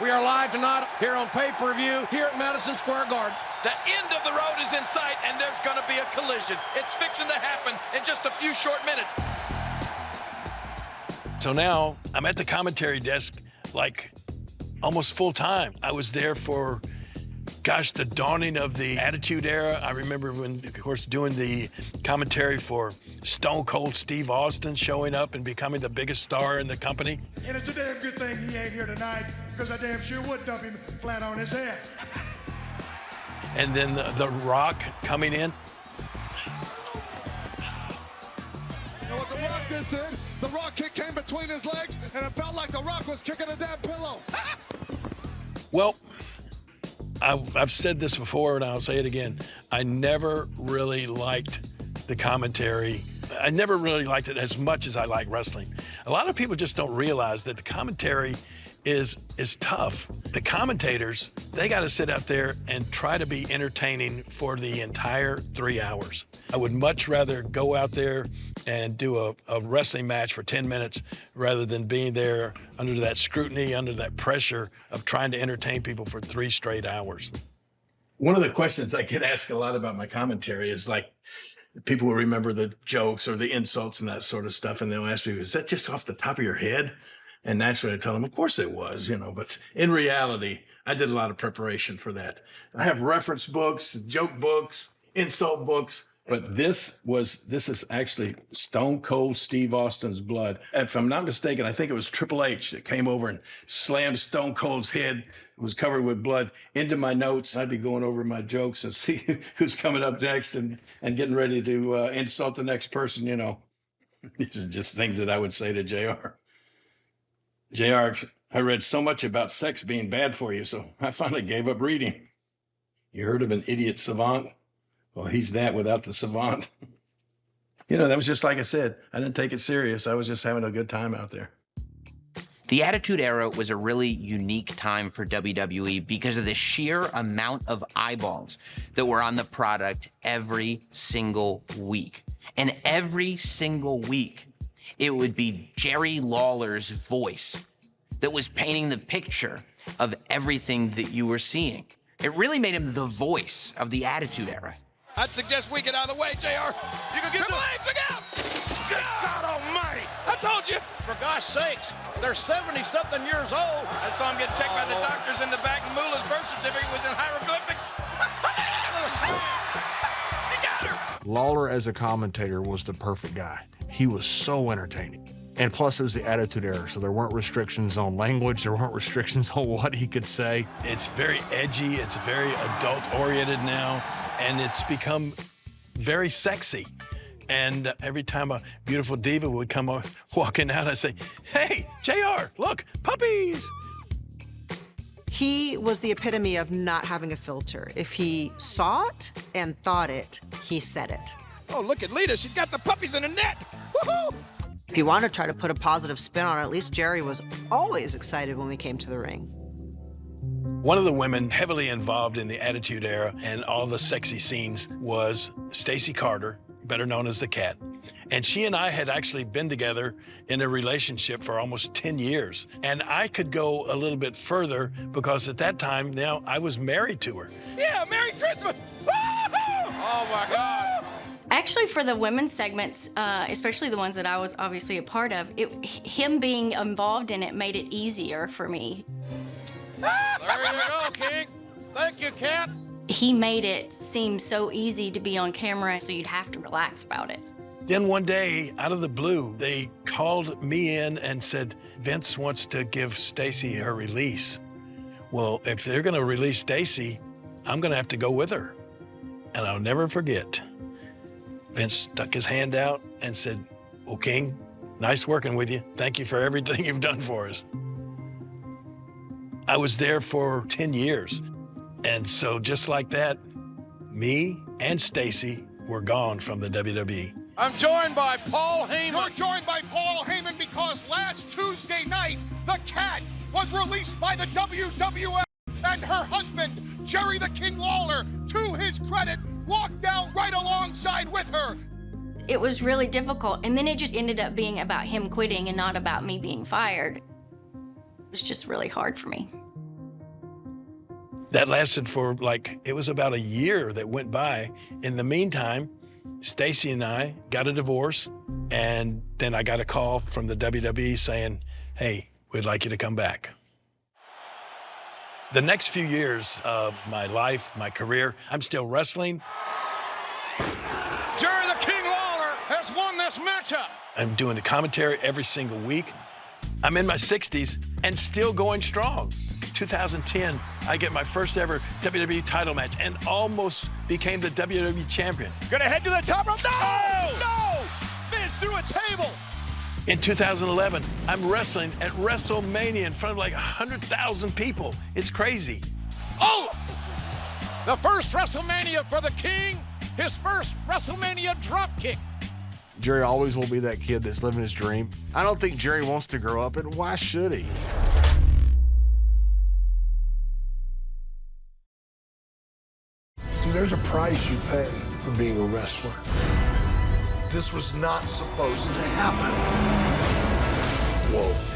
We are live tonight here on pay-per-view here at Madison Square Garden. The end of the road is in sight, and there's going to be a collision. It's fixing to happen in just a few short minutes. So now I'm at the commentary desk like almost full time. I was there for, gosh, the dawning of the Attitude Era. I remember when, of course, doing the commentary for Stone Cold Steve Austin showing up and becoming the biggest star in the company. And it's a damn good thing he ain't here tonight, because I damn sure would dump him flat on his head. And then the Rock coming in. You know what The Rock did? The Rock kick came between his legs, and it felt like The Rock was kicking a damn pillow. Well, I've said this before, and I'll say it again. I never really liked the commentary. I never really liked it as much as I like wrestling. A lot of people just don't realize that the commentary is tough. The commentators, they got to sit out there and try to be entertaining for the entire 3 hours. I would much rather go out there and do a wrestling match for 10 minutes rather than being there under that scrutiny, under that pressure of trying to entertain people for 3 straight hours. One of the questions I get asked a lot about my commentary is like, people will remember the jokes or the insults and that sort of stuff, and they'll ask me, is that just off the top of your head? And naturally I tell them, of course it was, you know, but in reality, I did a lot of preparation for that. I have reference books, joke books, insult books, but this is actually Stone Cold Steve Austin's blood. If I'm not mistaken, I think it was Triple H that came over and slammed Stone Cold's head, it was covered with blood, into my notes. I'd be going over my jokes and see who's coming up next and getting ready to insult the next person, you know. These are just things that I would say to JR. JR, I read so much about sex being bad for you, so I finally gave up reading. You heard of an idiot savant? Well, he's that without the savant. You know, that was just like I said. I didn't take it serious. I was just having a good time out there. The Attitude Era was a really unique time for WWE because of the sheer amount of eyeballs that were on the product every single week. And every single week, it would be Jerry Lawler's voice that was painting the picture of everything that you were seeing. It really made him the voice of the Attitude Era. I'd suggest we get out of the way, JR. You can get the legs, look out! Good God almighty! I told you! For gosh sakes, they're 70-something years old. I saw him get checked by the doctors in the back, and Moolah's birth certificate was in hieroglyphics. She got her! Lawler as a commentator was the perfect guy. He was so entertaining. And plus it was the Attitude Era, so there weren't restrictions on language, there weren't restrictions on what he could say. It's very edgy, it's very adult-oriented now, and it's become very sexy. And every time a beautiful diva would come walking out, I'd say, hey, JR, look, puppies! He was the epitome of not having a filter. If he saw it and thought it, he said it. Oh, look at Lita. She's got the puppies in the net. Woohoo! If you want to try to put a positive spin on it, at least Jerry was always excited when we came to the ring. One of the women heavily involved in the Attitude Era and all the sexy scenes was Stacey Carter, better known as the Cat. And she and I had actually been together in a relationship for almost 10 years. And I could go a little bit further because at that time, now, I was married to her. Yeah, Merry Christmas! Woohoo! Oh, my God. Actually, for the women's segments, especially the ones that I was obviously a part of, him being involved in it made it easier for me. There you go, King. Thank you, Cat. He made it seem so easy to be on camera, so you'd have to relax about it. Then one day, out of the blue, they called me in and said, Vince wants to give Stacey her release. Well, if they're gonna release Stacey, I'm gonna have to go with her. And I'll never forget, Vince stuck his hand out and said, well, King, nice working with you. Thank you for everything you've done for us. I was there for 10 years. And so just like that, me and Stacey were gone from the WWE. I'm joined by Paul Heyman. You're joined by Paul Heyman because last Tuesday night, the Cat was released by the WWF, and her husband, Jerry the King Lawler, to his credit, walked out right alongside with her. It was really difficult, and then it just ended up being about him quitting and not about me being fired. It was just really hard for me. That lasted for it was about a year that went by. In the meantime, Stacy and I got a divorce, and then I got a call from the WWE saying, hey, we'd like you to come back. The next few years of my life, my career, I'm still wrestling. Jerry the King Lawler has won this matchup. I'm doing the commentary every single week. I'm in my 60s and still going strong. 2010, I get my first ever WWE title match and almost became the WWE champion. Gonna head to the top rope. No! No! This through a table. In 2011, I'm wrestling at WrestleMania in front of 100,000 people. It's crazy. Oh! The first WrestleMania for the King. His first WrestleMania dropkick. Jerry always will be that kid that's living his dream. I don't think Jerry wants to grow up, and why should he? See, there's a price you pay for being a wrestler. This was not supposed to happen. Whoa.